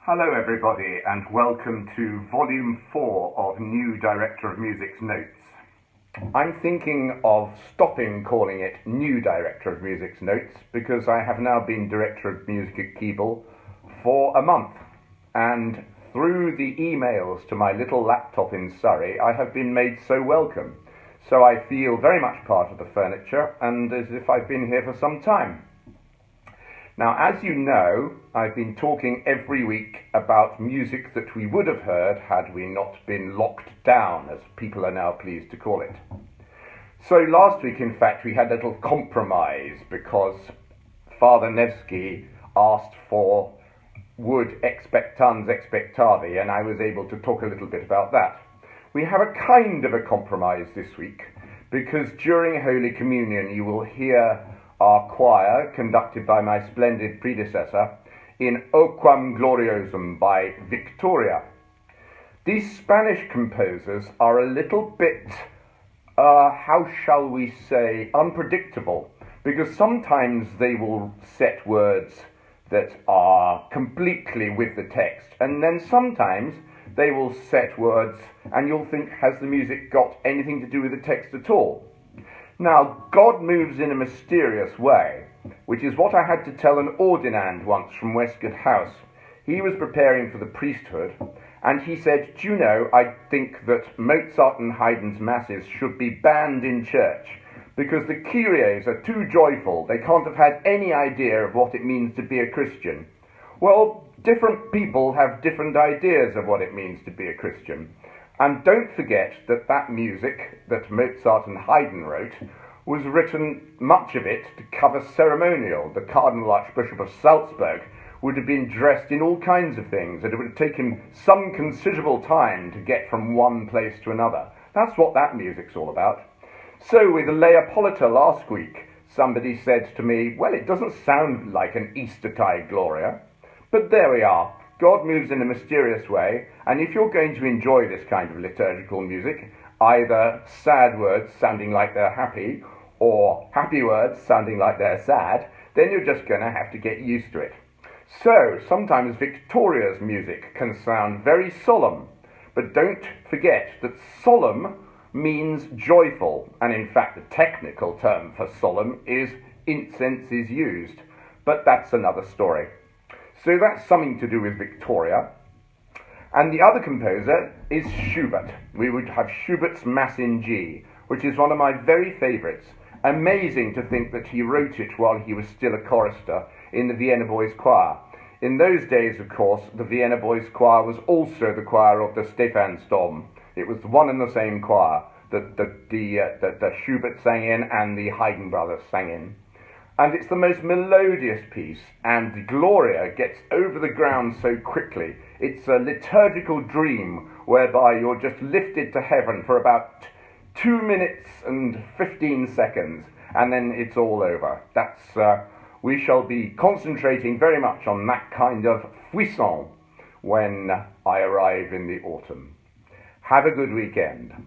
Hello everybody and welcome to Volume 4 of New Director of Music's Notes. I'm thinking of stopping calling it New Director of Music's Notes because I have now been Director of Music at Keble for a month, and through the emails to my little laptop in Surrey I have been made so welcome. So I feel very much part of the furniture and as if I've been here for some time. Now, as you know, I've been talking every week about music that we would have heard had we not been locked down, as people are now pleased to call it. So last week, in fact, we had a little compromise because Father Nevsky asked for would expectans expectavi, and I was able to talk a little bit about that. We have a kind of a compromise this week because during Holy Communion you will hear our choir, conducted by my splendid predecessor, in O quam gloriosum by Victoria. These Spanish composers are a little bit, how shall we say, unpredictable, because sometimes they will set words that are completely with the text, and then sometimes they will set words and you'll think, has the music got anything to do with the text at all? Now, God moves in a mysterious way, which is what I had to tell an ordinand once from Westgate House. He was preparing for the priesthood, and he said, do you know, I think that Mozart and Haydn's masses should be banned in church, because the Kyries are too joyful, they can't have had any idea of what it means to be a Christian. Well, different people have different ideas of what it means to be a Christian. And don't forget that that music that Mozart and Haydn wrote was written, much of it, to cover ceremonial. The Cardinal Archbishop of Salzburg would have been dressed in all kinds of things, and it would have taken some considerable time to get from one place to another. That's what that music's all about. So with Leopolita last week, somebody said to me, well, it doesn't sound like an Eastertide Gloria, but there we are. God moves in a mysterious way, and if you're going to enjoy this kind of liturgical music, either sad words sounding like they're happy, or happy words sounding like they're sad, then you're just going to have to get used to it. So, sometimes Victoria's music can sound very solemn, but don't forget that solemn means joyful, and in fact the technical term for solemn is incense is used, but that's another story. So that's something to do with Victoria. And the other composer is Schubert. We would have Schubert's Mass in G, which is one of my very favourites. Amazing to think that he wrote it while he was still a chorister in the Vienna Boys Choir. In those days, of course, the Vienna Boys Choir was also the choir of the Stephansdom. It was one and the same choir that the Schubert sang in and the Haydn brothers sang in. And it's the most melodious piece, and the Gloria gets over the ground so quickly. It's a liturgical dream whereby you're just lifted to heaven for about 2 minutes and 15 seconds, and then it's all over. We shall be concentrating very much on that kind of frisson when I arrive in the autumn. Have a good weekend.